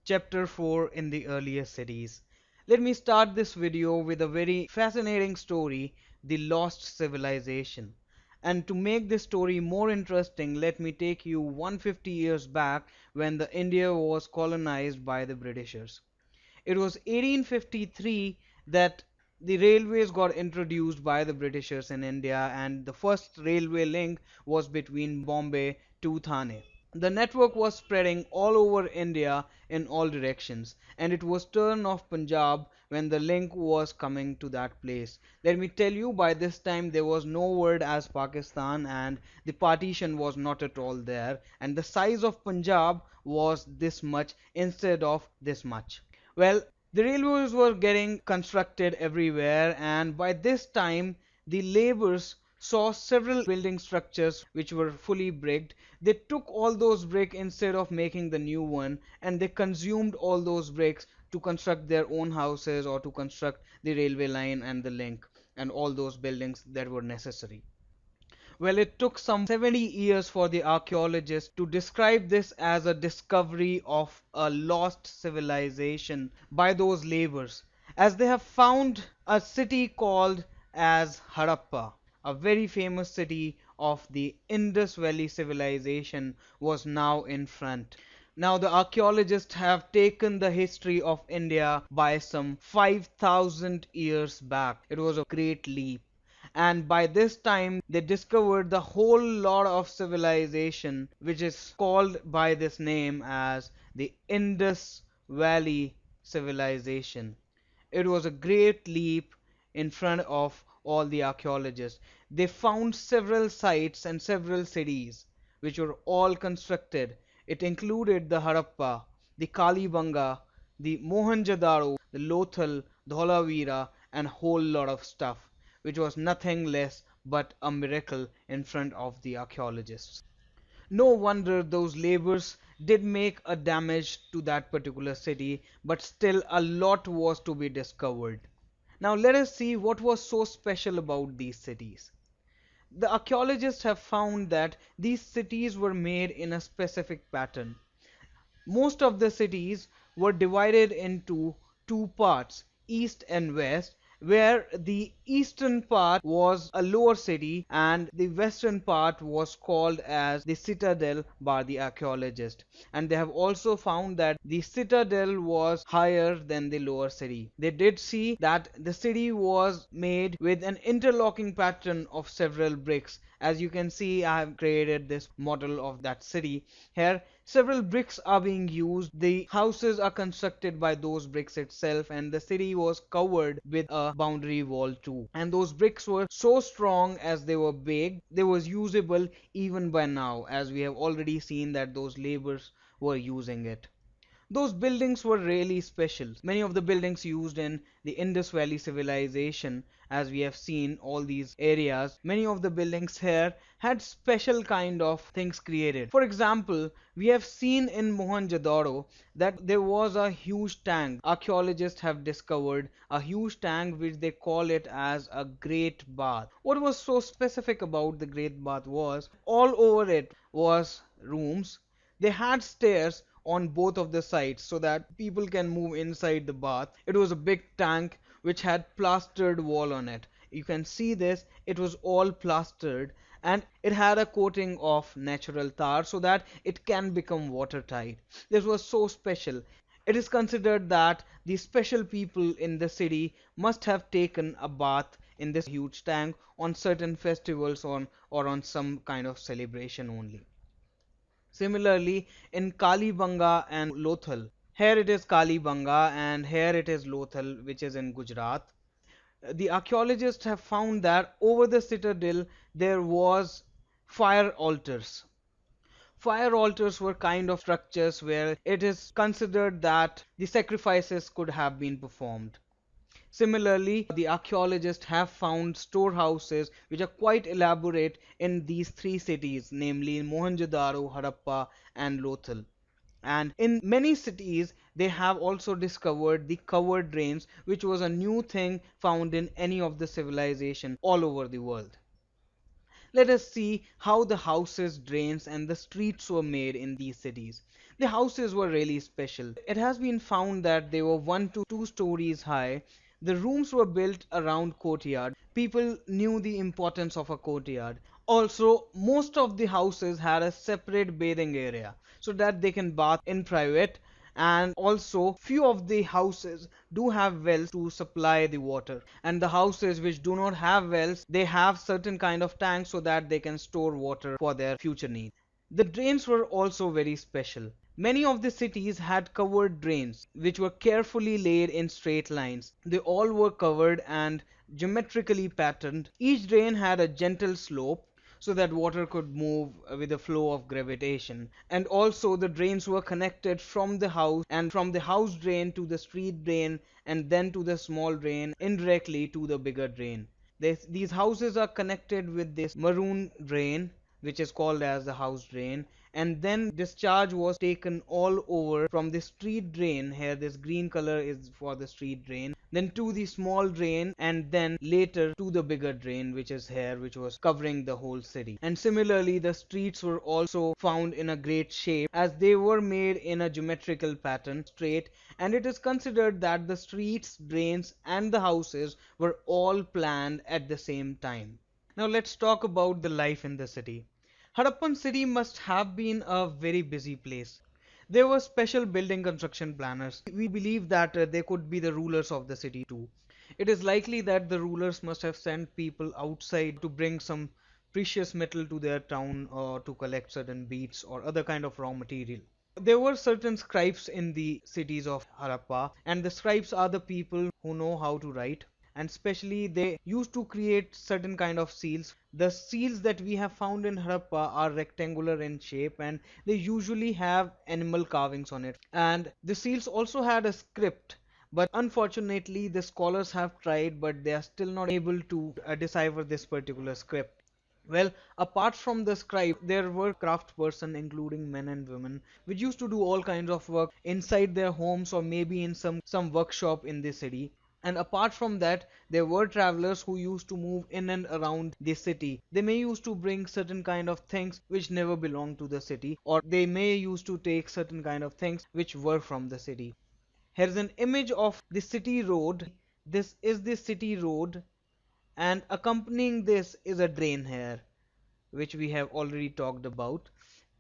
Chapter 4 in the earlier cities. Let me start this video with a very fascinating story, the lost civilization. And to make this story more interesting, let me take you 150 years back when the India was colonized by the Britishers. It was 1853 that the railways got introduced by the Britishers in India, and the first railway link was between Bombay to Thane. The network was spreading all over India in all directions, and it was turn of Punjab when the link was coming to that place. Let me tell you, by this time there was no word as Pakistan, and the partition was not at all there, and the size of Punjab was this much instead of this much. Well, the railways were getting constructed everywhere, and by this time the laborers saw several building structures which were fully bricked. They took all those bricks instead of making the new one, and they consumed all those bricks to construct their own houses or to construct the railway line and the link and all those buildings that were necessary. Well, it took some 70 years for the archaeologists to describe this as a discovery of a lost civilization by those laborers, as they have found a city called as Harappa, a very famous city of the Indus Valley civilization was now in front. Now the archaeologists have taken the history of India by some 5,000 years back. It was a great leap, and by this time they discovered the whole lot of civilization which is called by this name as the Indus Valley civilization. It was a great leap in front of all the archaeologists. They found several sites and several cities which were all constructed. It included the Harappa, the Kalibanga, the Mohenjo-daro, the Lothal, Dholavira, and a whole lot of stuff, which was nothing less but a miracle in front of the archaeologists. No wonder those laborers did make a damage to that particular city, but still a lot was to be discovered. Now let us see what was so special about these cities. The archaeologists have found that these cities were made in a specific pattern. Most of the cities were divided into two parts, east and west, where the eastern part was a lower city and the western part was called as the citadel by the archaeologist. And they have also found that the citadel was higher than the lower city. They did see that the city was made with an interlocking pattern of several bricks. As you can see, I have created this model of that city. Here several bricks are being used. The houses are constructed by those bricks itself, and the city was covered with a boundary wall too. And those bricks were so strong as they were big, they was usable even by now, as we have already seen that those laborers were using it. Those buildings were really special. Many of the buildings used in the Indus Valley civilization, as we have seen all these areas, many of the buildings here had special kind of things created. For example, we have seen in Mohenjo-daro that there was a huge tank. Archaeologists have discovered a huge tank which they call it as a great bath. What was so specific about the great bath was all over it was rooms. They had stairs on both of the sides so that people can move inside the bath. It was a big tank which had plastered wall on it. You can see this, it was all plastered, and it had a coating of natural tar so that it can become watertight. This was so special. It is considered that the special people in the city must have taken a bath in this huge tank on certain festivals or on some kind of celebration only. Similarly, in Kalibanga and Lothal, here it is Kalibanga and here it is Lothal, which is in Gujarat. The archaeologists have found that over the citadel there was fire altars. Fire altars were kind of structures where it is considered that the sacrifices could have been performed. Similarly, the archaeologists have found storehouses which are quite elaborate in these three cities, namely Mohenjo-daro, Harappa, and Lothal. And in many cities, they have also discovered the covered drains, which was a new thing found in any of the civilization all over the world. Let us see how the houses, drains, and the streets were made in these cities. The houses were really special. It has been found that they were 1 to 2 stories high. The rooms were built around courtyard. People knew the importance of a courtyard. Also, most of the houses had a separate bathing area so that they can bath in private, and also few of the houses do have wells to supply the water, and the houses which do not have wells, they have certain kind of tanks so that they can store water for their future needs. The drains were also very special. Many of the cities had covered drains which were carefully laid in straight lines. They all were covered and geometrically patterned. Each drain had a gentle slope so that water could move with the flow of gravitation. And also the drains were connected from the house, and from the house drain to the street drain, and then to the small drain indirectly to the bigger drain. These houses are connected with this maroon drain which is called as the house drain, and then discharge was taken all over from the street drain. Here this green color is for the street drain, then to the small drain, and then later to the bigger drain which is here, which was covering the whole city. And similarly the streets were also found in a great shape as they were made in a geometrical pattern straight, and it is considered that the streets, drains and the houses were all planned at the same time. Now let's talk about the life in the city. Harappan city must have been a very busy place. There were special building construction planners. We believe that they could be the rulers of the city too. It is likely that the rulers must have sent people outside to bring some precious metal to their town or to collect certain beads or other kind of raw material. There were certain scribes in the cities of Harappa, and the scribes are the people who know how to write, and especially they used to create certain kind of seals. The seals that we have found in Harappa are rectangular in shape, and they usually have animal carvings on it. And the seals also had a script, but unfortunately the scholars have tried, but they are still not able to decipher this particular script. Well, apart from the scribe, there were craftsperson, including men and women, which used to do all kinds of work inside their homes or maybe in some workshop in the city. And apart from that, there were travelers who used to move in and around the city. They may used to bring certain kind of things which never belonged to the city, or they may used to take certain kind of things which were from the city. Here is an image of the city road. This is the city road, and accompanying this is a drain here, which we have already talked about.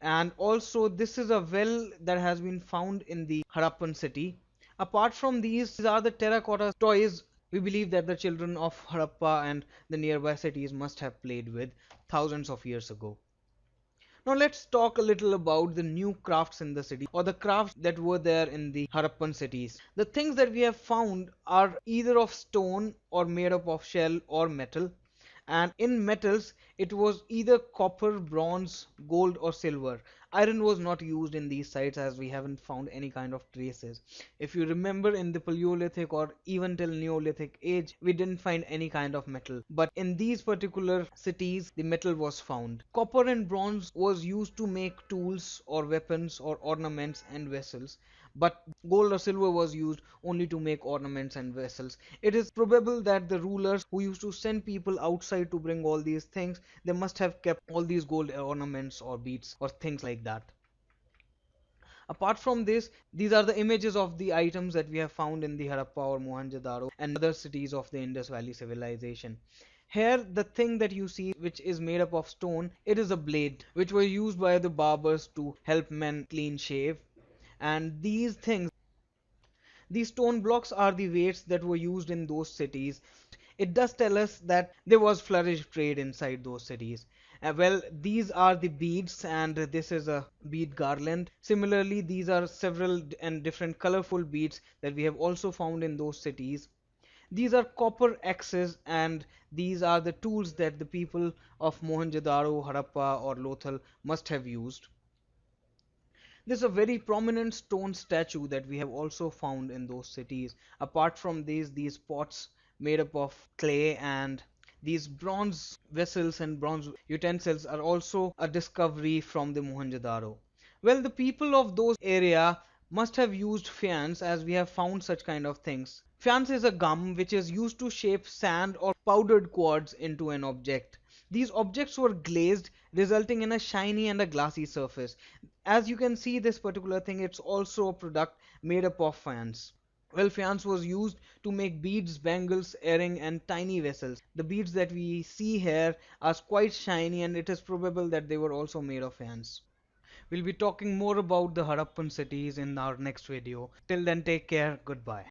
And also this is a well that has been found in the Harappan city. Apart from these are the terracotta toys we believe that the children of Harappa and the nearby cities must have played with thousands of years ago. Now let's talk a little about the new crafts in the city, or the crafts that were there in the Harappan cities. The things that we have found are either of stone or made up of shell or metal. And in metals it was either copper, bronze, gold or silver. Iron was not used in these sites as we haven't found any kind of traces. If you remember, in the Paleolithic or even till Neolithic age, we didn't find any kind of metal, but in these particular cities the metal was found. Copper and bronze was used to make tools or weapons or ornaments and vessels, but gold or silver was used only to make ornaments and vessels. It is probable that the rulers who used to send people outside to bring all these things, they must have kept all these gold ornaments or beads or things like that. Apart from this, these are the images of the items that we have found in the Harappa or Mohenjo-daro and other cities of the Indus Valley civilization. Here the thing that you see, which is made up of stone, it is a blade which was used by the barbers to help men clean shave. And these things, these stone blocks, are the weights that were used in those cities. It does tell us that there was flourished trade inside those cities. Well, these are the beads, and this is a bead garland. Similarly, these are several and different colorful beads that we have also found in those cities. These are copper axes, and these are the tools that the people of Mohenjo-daro, Harappa or Lothal must have used. There's a very prominent stone statue that we have also found in those cities. Apart from these pots made up of clay and these bronze vessels and bronze utensils are also a discovery from the Mohenjo-daro. Well, the people of those area must have used faience, as we have found such kind of things. Faience is a gum which is used to shape sand or powdered quartz into an object. These objects were glazed, resulting in a shiny and a glassy surface. As you can see, this particular thing, it's also a product made up of faience. Well, faience was used to make beads, bangles, earring, and tiny vessels. The beads that we see here are quite shiny, and it is probable that they were also made of faience. We'll be talking more about the Harappan cities in our next video. Till then, take care. Goodbye.